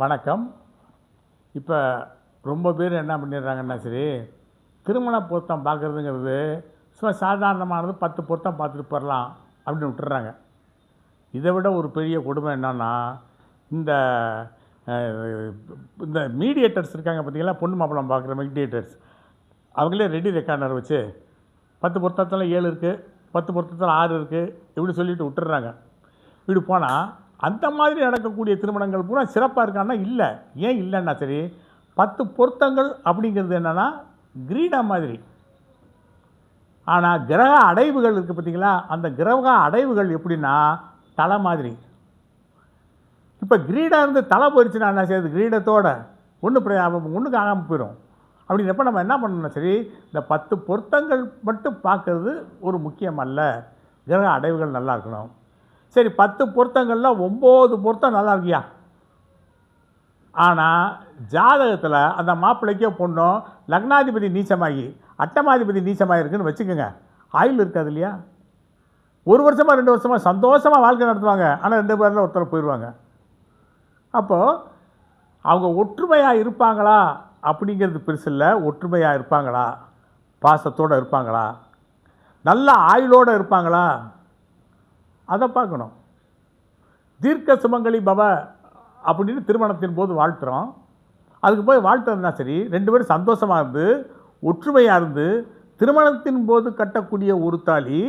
வணக்கம். இப்போ ரொம்ப பேர் என்ன பண்ணிடுறாங்கன்னா, சரி திருமண பொருத்தம் பார்க்குறதுங்கிறது சும்மா சாதாரணமானது, 10 பொருத்தம் பார்த்துட்டு போயிடலாம் அப்படின்னு விட்டுறாங்க. இதை விட ஒரு பெரிய கொடுமை என்னன்னா, இந்த இந்த மீடியேட்டர்ஸ் இருக்காங்க பார்த்தீங்களா, பொண்ணு மாப்பிள்ளை பார்க்குற மீடியேட்டர்ஸ், அவங்களே ரெடி ரெக்கார்டர் வச்சு 10 பொருத்தத்தில் 7 இருக்குது, 10 பொருத்தத்தில் 6 இருக்குது, இப்படி சொல்லிட்டு விட்டுறாங்க. இப்படி போனால் அந்த மாதிரி நடக்கக்கூடிய திருமணங்கள் பூரா சிறப்பாக இருக்கான்னா இல்லை. ஏன் இல்லைன்னா, சரி 10 பொருத்தங்கள் அப்படிங்கிறது என்னென்னா கிரீடா மாதிரி. ஆனால் கிரக அடைவுகள் இருக்குது பார்த்தீங்களா, அந்த கிரக அடைவுகள் எப்படின்னா தலை மாதிரி. இப்போ கிரீடம் இருந்து தலை போயிடுச்சுன்னா என்ன செய்யுது, கிரீடத்தோட ஒன்றுக்கு ஆகாமல் போயிடும். அப்படின்றப்ப நம்ம என்ன பண்ணணும், சரி இந்த 10 பொருத்தங்கள் மட்டும் பார்க்கறது ஒரு முக்கியம் அல்ல, கிரக அடைவுகள் நல்லா இருக்கணும். சரி 10 பொருத்தங்களில் 9 பொருத்தம் நல்லா இருக்கியா, ஆனால் ஜாதகத்தில் அந்த மாப்பிள்ளைக்கோ பொண்ணோ லக்னாதிபதி நீச்சமாகி அட்டமாதிபதி நீச்சமாக இருக்குன்னு வச்சுக்கோங்க, ஆயுள் இருக்காது இல்லையா. 1 வருஷமாக 2 வருஷமாக சந்தோஷமாக வாழ்க்கை நடத்துவாங்க, ஆனால் 2 பேரில் ஒருத்தர் போயிடுவாங்க. அப்போது அவங்க ஒற்றுமையாக இருப்பாங்களா அப்படிங்கிறது பெருசு இல்லை, ஒற்றுமையாக இருப்பாங்களா, பாசத்தோடு இருப்பாங்களா, நல்ல ஆயுளோடு இருப்பாங்களா, அதை பார்க்கணும். தீர்க்க சுமங்கலி பவ அப்படின்னு திருமணத்தின் போது வாழ்த்துறோம். அதுக்கு போய் வாழ்த்துறதுனா சரி, 2 பேரும் சந்தோஷமாக இருந்து ஒற்றுமையாக இருந்து திருமணத்தின் போது கட்டக்கூடிய ஒரு தாலி,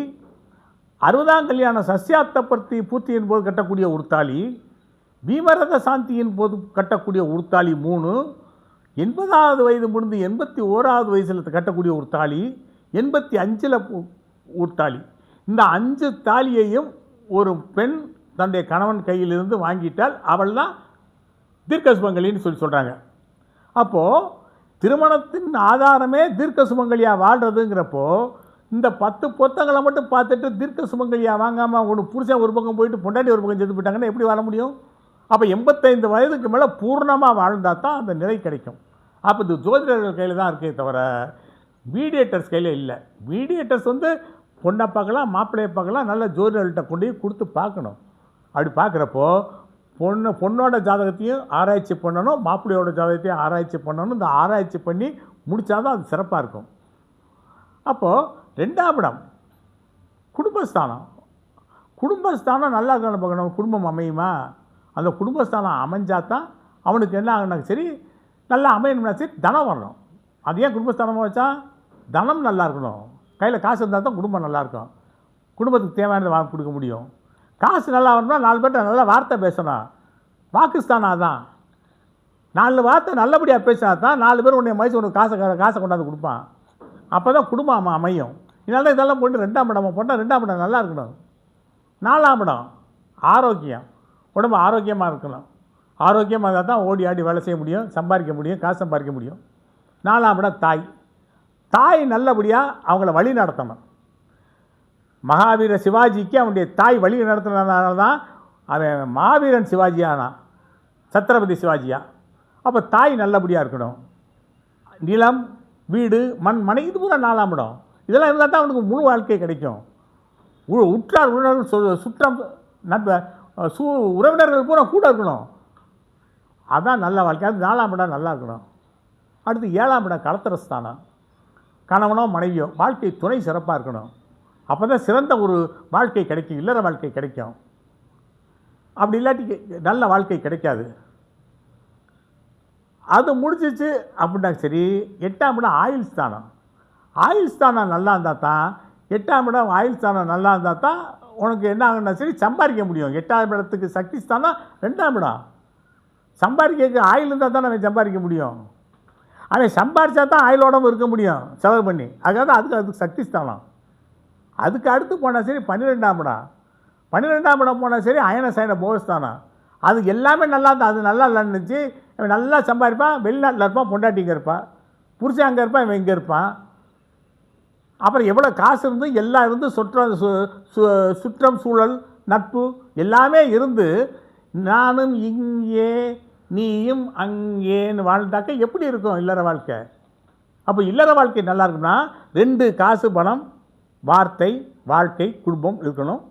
60ஆம் கல்யாண சஸ்யாத்தப்பர்த்தி பூர்த்தியின் போது கட்டக்கூடிய ஒரு தாலி, பீமரத சாந்தியின் போது கட்டக்கூடிய ஒரு தாலி 3, 80வது வயது முடிந்து 81வது வயசில் கட்டக்கூடிய ஒரு தாலி, 85ல் ஒரு தாலி. இந்த 5 தாலியையும் ஒரு பெண் தன்னுடைய கணவன் கையிலிருந்து வாங்கிட்டால் அவள் தான் தீர்க்க சுமங்கலின்னு சொல்கிறாங்க. அப்போது திருமணத்தின் ஆதாரமே தீர்க்க சுமங்கலியாக வாழ்கிறதுங்கிறப்போ, இந்த 10 பொருத்தங்களை மட்டும் பார்த்துட்டு தீர்க்க சுமங்கலியாக வாங்காமல் ஒரு புருஷன் ஒரு பக்கம் போயிட்டு பொண்டாட்டி ஒரு பக்கம் செத்து போயிட்டாங்கன்னா எப்படி வாழ முடியும்? அப்போ 85 வயதுக்கு மேலே பூர்ணமாக வாழ்ந்தால் தான் அந்த நிலை கிடைக்கும். அப்போ இந்த ஜோதிடர்கள் கையில் தான் இருக்கே தவிர மீடியேட்டர்ஸ் கையில் இல்லை. மீடியேட்டர்ஸ் பொண்ணை பார்க்கலாம், மாப்பிள்ளையை பார்க்கலாம், நல்ல ஜோதிடர்கள்ட்ட கொண்டு போய் கொடுத்து பார்க்கணும். அப்படி பார்க்குறப்போ பொண்ணோட ஜாதகத்தையும் ஆராய்ச்சி பண்ணணும், மாப்பிள்ளையோட ஜாதகத்தையும் ஆராய்ச்சி பண்ணணும். இந்த ஆராய்ச்சி பண்ணி முடித்தாதான் அது சிறப்பாக இருக்கும். அப்போது 2ஆம் இடம் குடும்பஸ்தானம். குடும்பஸ்தானம் நல்லா இருக்கணும் பார்க்கணும். குடும்பம் அமையுமா, அந்த குடும்பஸ்தானம் அமைஞ்சால் தான் அவனுக்கு என்ன ஆகுனா சரி, நல்லா அமையணும்னா சரி தனம் வரணும். அது ஏன் குடும்பஸ்தானமாக வச்சா, தனம் நல்லா இருக்கணும், கையில் காசு இருந்தால் தான் குடும்பம் நல்லாயிருக்கும், குடும்பத்துக்கு தேவையானதை வாங்கி கொடுக்க முடியும். காசு நல்லா வரணும்னா 4 பேர்ட்ட நல்லா வார்த்தை பேசணும். வாக்குஸ்தானம் தான், 4 வார்த்தை நல்லபடியாக பேசினா தான் 4 பேர் உன்னை மதிச்சு உனக்கு காசை கொண்டாந்து கொடுப்பான். அப்போ தான் குடும்பம் அமையும். இதனால தான் இதெல்லாம் போட்டு 2ஆம் இடம் போட்டால் 2ஆம் இடம் நல்லா இருக்கணும். 4ஆம் இடம் ஆரோக்கியம், உடம்பு ஆரோக்கியமாக இருக்கணும். ஆரோக்கியமாக இருந்தால் தான் ஓடி ஆடி வேலை செய்ய முடியும், சம்பாதிக்க முடியும், காசு சம்பாதிக்க முடியும். 4ஆம் இடம் தாய். தாய் நல்லபடியாக அவங்கள வழி நடத்தணும். மகாவீர சிவாஜிக்கு அவனுடைய தாய் வழி நடத்தினதுனால தான் அவன் மாவீரன் சிவாஜியானான், சத்ரபதி சிவாஜியா. அப்போ தாய் நல்லபடியாக இருக்கணும். நிலம், வீடு, மனை, இது பூரா 4ஆம் இடம். இதெல்லாம் இருந்தால் தான் அவனுக்கு முழு வாழ்க்கை கிடைக்கும். உற்றார் உறவினர்கள் சுற்றம் உறவினர்கள் பூரா கூட இருக்கணும். அதுதான் நல்ல வாழ்க்கை. அது 4ஆம் இடம் நல்லா இருக்கணும். அடுத்து 7ஆம் இடம் கலத்திரஸ்தானம். கணவனோ மனைவியோ வாழ்க்கை துணை சிறப்பாக இருக்கணும். அப்போ தான் சிறந்த ஒரு வாழ்க்கை கிடைக்கும், இல்லற வாழ்க்கை கிடைக்கும். அப்படி இல்லாட்டி நல்ல வாழ்க்கை கிடைக்காது. அது முடிச்சிச்சு அப்படின்னா சரி, 8ஆம் இடம் ஆயுள் ஸ்தானம். ஆயுள் ஸ்தானம் நல்லா இருந்தால் தான், 8ஆம் இடம் ஆயுள் ஸ்தானம் நல்லா இருந்தால் தான் உனக்கு என்ன ஆகுன்னா சரி சம்பாதிக்க முடியும். 8ஆம் இடத்துக்கு சக்தி ஸ்தானம் 2ஆம் இடம். சம்பாதிக்க ஆயுள் இருந்தால் தான் நம்ம சம்பாதிக்க முடியும். அவன் சம்பாதிச்சா தான் ஆயுளோடவும் இருக்க முடியும் செலவு பண்ணி. அதுக்காக அதுக்கு சக்தி ஸ்தானம். அதுக்கு அடுத்து போனால் சரி 12ஆம் இடம். 12ஆம் இடம் போனால் சரி அயன சயன போகஸ்தானம். அது எல்லாமே நல்லா இருந்தால், அது நல்லா இல்லைன்னு இருந்துச்சு, அவன் நல்லா சம்பாதிப்பான், வெளிநாட்டில் இருப்பான், பொண்டாட்டி இங்கே இருப்பான், புருஷன் அங்கே இருப்பான், இவன் இங்கே இருப்பான். அப்புறம் எவ்வளோ காசு இருந்து எல்லாம் இருந்து சுற்றம் சூழல் நட்பு எல்லாமே இருந்து நானும் இங்கே நீயும் அங்கேன்னு வாழ்ந்தாக்க எப்படி இருக்கும் இல்லற வாழ்க்கை? அப்போ இல்லற வாழ்க்கை நல்லா இருக்குன்னா 2 காசு பணம் வார்த்தை வாழ்க்கை குடும்பம் இருக்கணும்,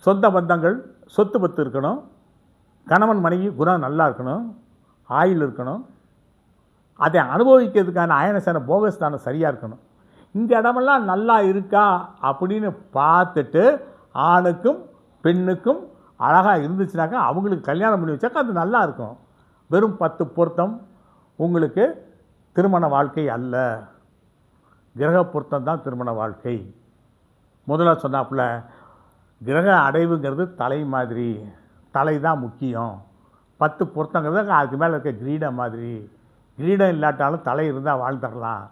சொந்த பந்தங்கள் சொத்து பத்து இருக்கணும், கணவன் மனைவி குணம் நல்லா இருக்கணும், ஆயுள் இருக்கணும், அதை அனுபவிக்கிறதுக்கான அயனசன போகஸ்தானம் சரியாக இருக்கணும். இந்த இடமெல்லாம் நல்லா இருக்கா அப்படின்னு பார்த்துட்டு ஆணுக்கும் பெண்ணுக்கும் அழகாக இருந்துச்சுனாக்கா அவங்களுக்கு கல்யாணம் பண்ணி வச்சாக்கா அது நல்லா இருக்கும். வெறும் 10 பொருத்தம் உங்களுக்கு திருமண வாழ்க்கை அல்ல, கிரக பொருத்தம் தான் திருமண வாழ்க்கை. முதல்ல சொன்னாப்புல கிரக அடைவுங்கிறது தலை மாதிரி, தலை தான் முக்கியம். 10 பொருத்தங்கிறது அதுக்கு மேலே இருக்க கிரீடம் மாதிரி. கிரீடம் இல்லாட்டாலும் தலை இருந்தால் வாழ்ந்துடலாம்,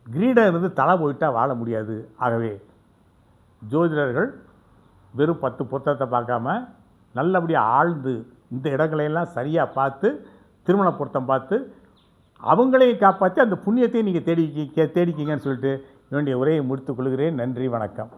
கிரீடம் இருந்து தலை போயிட்டால் வாழ முடியாது. ஆகவே ஜோதிடர்கள் வெறும் 10 பொருத்தத்தை பார்க்காம நல்லபடியாக ஆழ்ந்து இந்த இடங்களையெல்லாம் சரியாக பார்த்து திருமண பொருத்தம் பார்த்து அவங்களையும் காப்பாற்றி அந்த புண்ணியத்தையும் நீங்கள் தேடிக்கிங்கன்னு சொல்லிட்டு என்னுடைய உரையை முடித்துக் கொள்கிறேன். நன்றி, வணக்கம்.